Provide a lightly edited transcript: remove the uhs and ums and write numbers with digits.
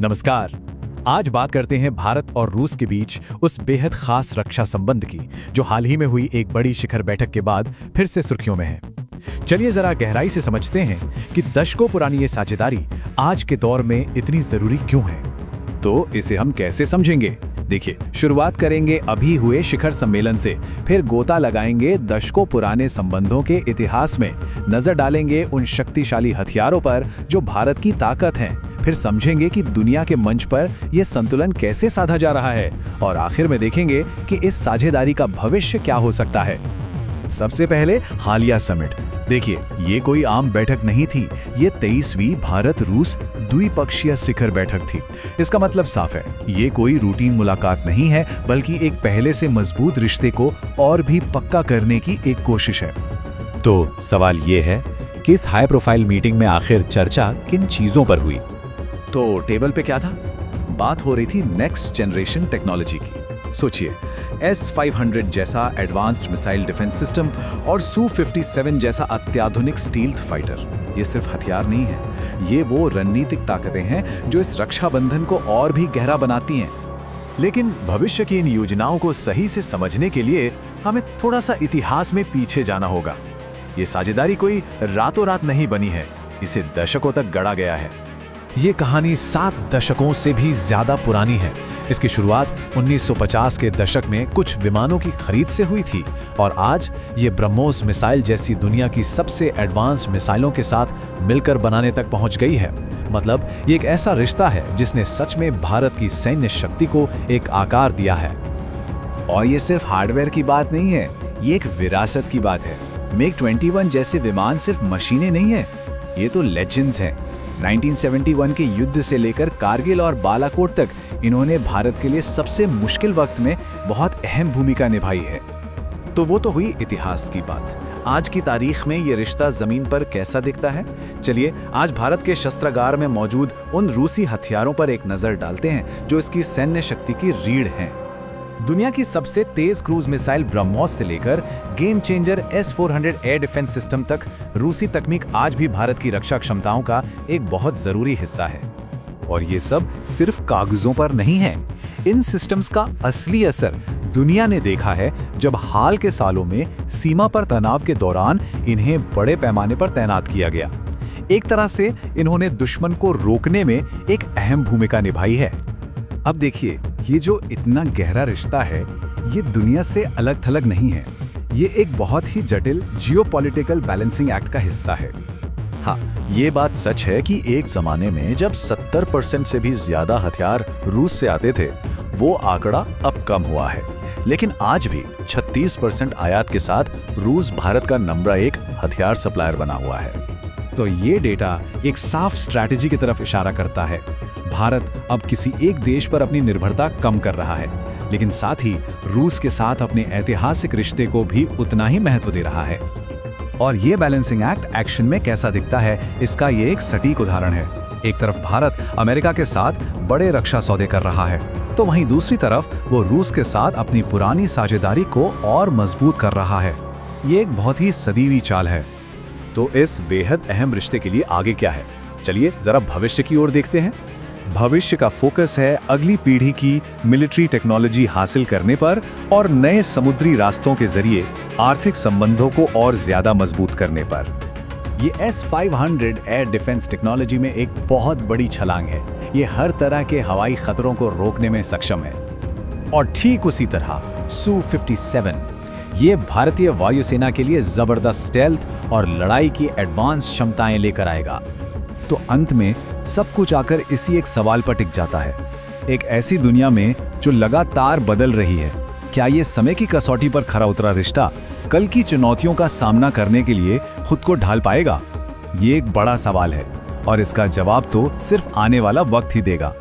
नमस्कार। आज बात करते हैं भारत और रूस के बीच उस बेहद खास रक्षा संबंध की जो हाल ही में हुई एक बड़ी शिखर बैठक के बाद फिर से सुर्खियों में है। चलिए जरा गहराई से समझते हैं कि दशकों पुरानी ये साझेदारी आज के दौर में इतनी जरूरी क्यों है। तो इसे हम कैसे समझेंगे? देखिए, शुरुआत करेंगे अभी हुए शिखर सम्मेलन से, फिर गोता लगाएंगे दशकों पुराने संबंधों के इतिहास में, नजर डालेंगे उन शक्तिशाली हथियारों पर जो भारत की ताकत हैं, फिर समझेंगे कि दुनिया के मंच पर यह संतुलन कैसे साधा जा रहा है, और आखिर में देखेंगे कि इस साझेदारी का भविष्य क्या हो सकता है। सबसे पहले हालिया समिट। देखिए, ये कोई आम बैठक नहीं थी, ये 23वीं भारत रूस द्विपक्षीय शिखर बैठक थी। इसका मतलब साफ है, ये कोई रूटीन मुलाकात नहीं है, बल्कि एक पहले से मजबूत रिश्ते को और भी पक्का करने की एक कोशिश है। तो सवाल ये है कि इस हाई प्रोफाइल मीटिंग में आखिर चर्चा किन चीजों पर हुई? तो टेबल पे क्या था? बात हो रही थी नेक्स्ट जनरेशन टेक्नोलॉजी की। सोचिए, S-500 जैसा एडवांस्ड मिसाइल डिफेंस सिस्टम और Su-57 जैसा अत्याधुनिक स्टील्थ फाइटर। ये सिर्फ हथियार नहीं है, ये वो रणनीतिक ताकतें हैं जो इस रक्षा बंधन को और भी गहरा बनाती हैं। लेकिन भविष्य की इन योजनाओं को सही से समझने के लिए हमें थोड़ा सा इतिहास में पीछे जाना होगा। ये साझेदारी कोई रातों रात नहीं बनी है, इसे दशकों तक गढ़ा गया है। ये कहानी 7 दशकों से भी ज्यादा पुरानी है। इसकी शुरुआत 1950 के दशक में कुछ विमानों की खरीद से हुई थी और आज ये ब्रह्मोस मिसाइल जैसी दुनिया की सबसे एडवांस मिसाइलों के साथ मिलकर बनाने तक पहुंच गई है। मतलब ये एक ऐसा रिश्ता है जिसने सच में भारत की सैन्य शक्ति को एक आकार दिया है। और ये सिर्फ हार्डवेयर की बात नहीं है, ये एक विरासत की बात है। MiG-21 जैसे विमान सिर्फ मशीनें नहीं है, ये तो लेजेंड्स हैं। 1971 के युद्ध से लेकर कारगिल और बालाकोट तक इन्होंने भारत के लिए सबसे मुश्किल वक्त में बहुत अहम भूमिका निभाई है। तो वो तो हुई इतिहास की बात। आज की तारीख में ये रिश्ता जमीन पर कैसा दिखता है? चलिए आज भारत के शस्त्रागार में मौजूद उन रूसी हथियारों पर एक नजर डालते हैं जो इसकी सैन्य शक्ति की रीढ़ हैं। दुनिया की सबसे तेज क्रूज मिसाइल ब्रह्मोस से लेकर game changer S-400 air defence system तक रूसी तकनीक आज भी भारत की रक्षा क्षमताओं का एक बहुत जरूरी हिस्सा है। और ये सब सिर्फ कागजों पर नहीं है। इन सिस्टम्स का असली असर दुनिया ने देखा है जब हाल के सालों में सीमा पर तनाव के दौरान इन्हें बड़े पैमाने पर तैनात किया गया। एक तरह से इन्होंने दुश्मन को रोकने में एक अहम भूमिका निभाई है। अब देखिए, ये जो इतना गहरा रिश्ता है, ये दुनिया से अलग थलग नहीं है। ये एक बहुत ही जटिल जियोपॉलिटिकल बैलेंसिंग एक्ट का हिस्सा है। हाँ, ये बात सच है कि एक जमाने में जब 70% से भी ज्यादा हथियार रूस से आते थे, वो आंकड़ा अब कम हुआ है। लेकिन आज भी 36% आयात के साथ रूस भारत का नंबर 1 हथियार सप्लायर बना हुआ है। तो ये डेटा एक साफ स्ट्रैटेजी की तरफ इशारा करता है। भारत अब किसी एक देश पर अपनी निर्भरता कम कर रहा है, लेकिन साथ ही रूस के साथ अपने ऐतिहासिक रिश्ते को भी उतना ही महत्व दे रहा है। और ये बैलेंसिंग एक्ट एक्शन में कैसा दिखता है, इसका ये एक सटीक उदाहरण है। एक तरफ भारत अमेरिका के साथ बड़े रक्षा सौदे कर रहा है, तो वहीं दूसरी तरफ वो रूस के साथ अपनी पुरानी साझेदारी को और मजबूत कर रहा है। ये एक बहुत ही सदीवी चाल है। तो इस बेहद अहम रिश्ते के लिए आगे क्या है? चलिए जरा भविष्य की ओर देखते हैं। भविष्य का फोकस है अगली पीढ़ी की मिलिट्री टेक्नोलॉजी हासिल करने पर और नए समुद्री रास्तों के जरिए आर्थिक संबंधों को और ज्यादा मजबूत करने पर। ये S-500 एयर डिफेंस टेक्नोलॉजी में एक बहुत बड़ी छलांग है। ये हर तरह के हवाई खतरों को रोकने में सक्षम है। और ठीक उसी तरह Su-57 ये भारतीय वायुसेना के लिए जबरदस्त स्टेल्थ और लड़ाई की एडवांस क्षमताएं लेकर आएगा। तो अंत में सब कुछ आकर इसी एक सवाल पर टिक जाता है। एक ऐसी दुनिया में जो लगातार बदल रही है, क्या ये समय की कसौटी पर खरा उतरा रिश्ता कल की चुनौतियों का सामना करने के लिए खुद को ढाल पाएगा? ये एक बड़ा सवाल है और इसका जवाब तो सिर्फ आने वाला वक्त ही देगा।